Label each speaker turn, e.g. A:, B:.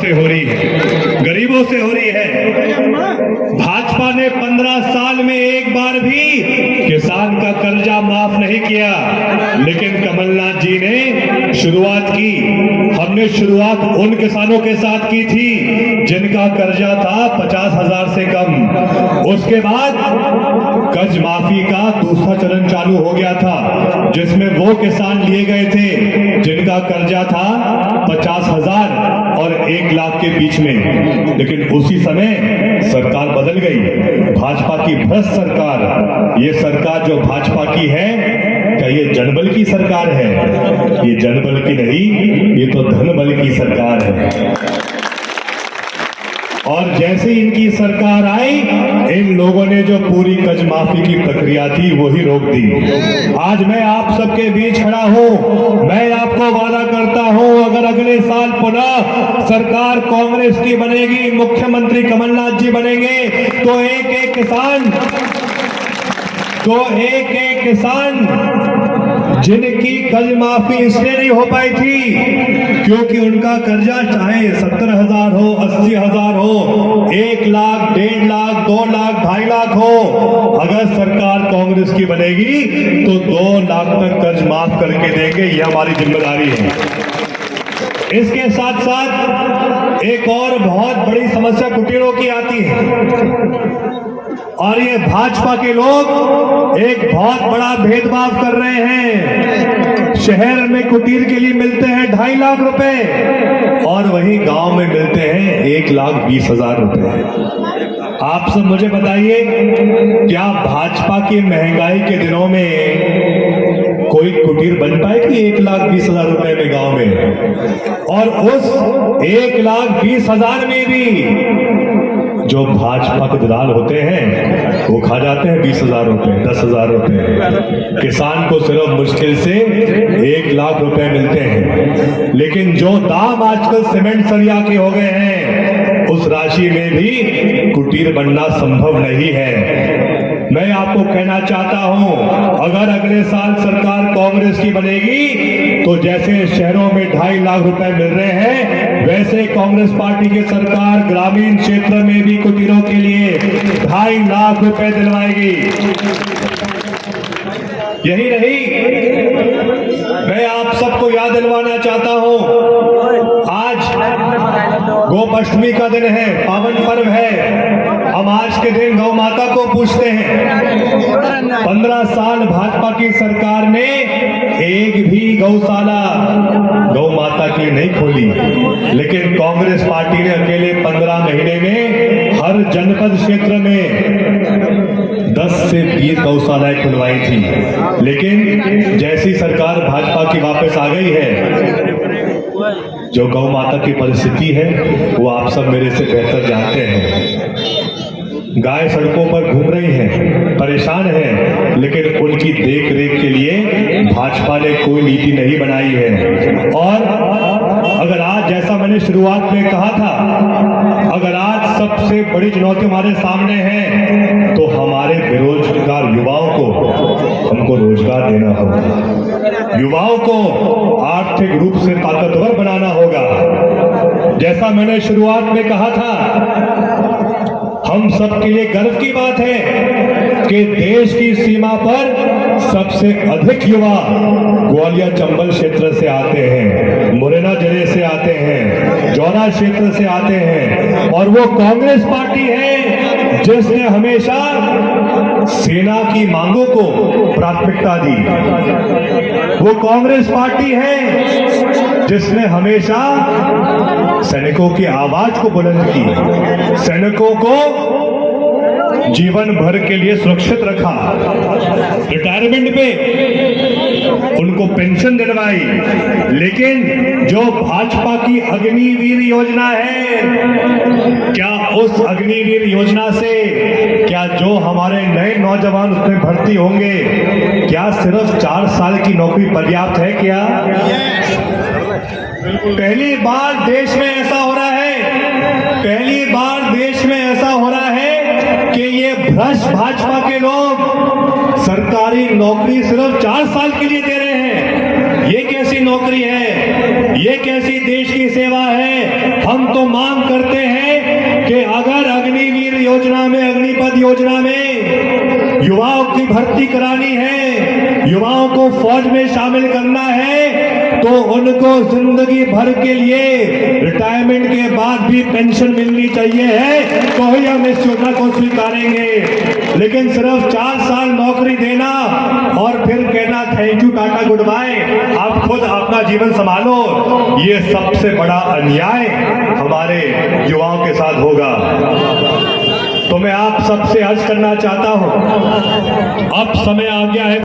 A: से हो रही है, गरीबों से हो रही है। भाजपा ने 15 साल में एक बार भी किसान का कर्जा माफ नहीं किया, लेकिन कमलनाथ जी ने शुरुआत की। हमने शुरुआत उन किसानों के साथ की थी जिनका कर्जा था 50,000 से कम। उसके बाद कर्ज माफी का दूसरा चरण चालू हो गया था, जिसमें वो किसान लिए गए थे जिनका कर्जा था 50,000 और 1 लाख के बीच में। लेकिन उसी समय सरकार बदल गई, भाजपा की भ्रष्ट सरकार। ये सरकार जो भाजपा की है, क्या ये जनबल की सरकार है? ये जनबल की नहीं, ये तो धनबल की सरकार है। और जैसे इनकी सरकार आई, इन लोगों ने जो पूरी कर्ज माफी की प्रक्रिया थी वही रोक दी। आज मैं आप सबके बीच खड़ा हूं, मैं आपको वादा करता हूं, अगर अगले साल पुनः सरकार कांग्रेस की बनेगी, मुख्यमंत्री कमलनाथ जी बनेंगे, तो एक एक किसान जिनकी कर्ज माफी इसलिए नहीं हो पाई थी क्योंकि उनका कर्जा चाहे 70,000 हो, 80,000 हो, 1 लाख, 1.5 लाख, 2 लाख, 2.5 लाख हो, अगर सरकार कांग्रेस की बनेगी तो 2 लाख तक कर्ज माफ करके देंगे। ये हमारी जिम्मेदारी है। इसके साथ साथ एक और बहुत बड़ी समस्या कुटीरों की आती है, और ये भाजपा के लोग एक बहुत बड़ा भेदभाव कर रहे हैं। शहर में कुटीर के लिए मिलते हैं 2.5 लाख रुपए और वहीं गांव में मिलते हैं 1,20,000 रुपए। आप सब मुझे बताइए, क्या भाजपा की महंगाई के दिनों में कोई कुटीर बन पाएगी 1,20,000 रुपए में गांव में? और उस 1,20,000 में भी जो भाजपा के दलाल होते हैं वो खा जाते हैं 20,000 रुपए, 10,000 रुपए। किसान को सिर्फ मुश्किल से 1 लाख रुपए मिलते हैं, लेकिन जो दाम आजकल सीमेंट सरिया के हो गए हैं, उस राशि में भी कुटीर बनना संभव नहीं है। मैं आपको कहना चाहता हूं, अगर अगले साल सरकार कांग्रेस की बनेगी तो जैसे शहरों में 2.5 लाख रुपए मिल रहे हैं, वैसे कांग्रेस पार्टी की सरकार ग्रामीण क्षेत्र में भी कुटीरों के लिए 2.5 लाख रुपए दिलवाएगी। यही नहीं, मैं आप सबको याद दिलवाना चाहता हूं, आज गोपाष्टमी का दिन है, पावन पर्व है। हम आज के दिन गौ माता को पूजते हैं। 15 साल भाजपा की सरकार ने एक भी गौशाला गौ माता के लिए नहीं खोली, लेकिन कांग्रेस पार्टी ने अकेले 15 महीने में हर जनपद क्षेत्र में 10 से 20 गौशालाएं खुलवाई थी। लेकिन जैसी सरकार भाजपा की वापस आ गई है, जो गौ माता की परिस्थिति है वो आप सब मेरे से बेहतर जानते हैं। गाय सड़कों पर घूम रही हैं, परेशान हैं, लेकिन उनकी देख रेख के लिए भाजपा ने कोई नीति नहीं बनाई है। और अगर आज, जैसा मैंने शुरुआत में कहा था, अगर आज सबसे बड़ी चुनौती हमारे सामने है तो हमारे बेरोजगार युवाओं को हमको रोजगार देना होगा, युवाओं को आर्थिक रूप से ताकतवर बनाना होगा। जैसा मैंने शुरुआत में कहा था, हम सबके लिए गर्व की बात है कि देश की सीमा पर सबसे अधिक युवा ग्वालियर चंबल क्षेत्र से आते हैं, मुरैना जिले से आते हैं, जौरा क्षेत्र से आते हैं, और वो कांग्रेस पार्टी है जिसने हमेशा सेना की मांगों को प्राथमिकता दी। वो कांग्रेस पार्टी है जिसने हमेशा सैनिकों की आवाज को बुलंद की, सैनिकों को जीवन भर के लिए सुरक्षित रखा, रिटायरमेंट पे उनको पेंशन दिलवाई। लेकिन जो भाजपा की अग्निवीर योजना है, क्या उस अग्निवीर योजना से क्या जो हमारे नए नौजवान उसमें भर्ती होंगे, क्या सिर्फ 4 साल की नौकरी पर्याप्त है? क्या पहली बार देश में ऐसा हो रहा है, पहली बार देश में ऐसा हो रहा है कि ये भ्रष्ट भाजपा के लोग सरकारी नौकरी सिर्फ 4 साल के लिए दे रहे हैं। ये कैसे कैसी नौकरी है, ये कैसी देश की सेवा है। हम तो मांग करते हैं कि अगर अग्निवीर योजना में, अग्निपथ योजना में युवाओं की भर्ती करानी है, युवाओं को फौज में शामिल करना है, तो उनको जिंदगी भर के लिए रिटायरमेंट के बाद भी पेंशन मिलनी चाहिए है, तो ही हम इस योजना को स्वीकारेंगे। लेकिन सिर्फ 4 साल नौकरी देना और फिर कहना thank you, tata, good bye, आप खुद अपना जीवन संभालो, ये सबसे बड़ा अन्याय हमारे युवाओं के साथ होगा। तो मैं आप सबसे अर्ज करना चाहता हूं, अब समय आ गया है।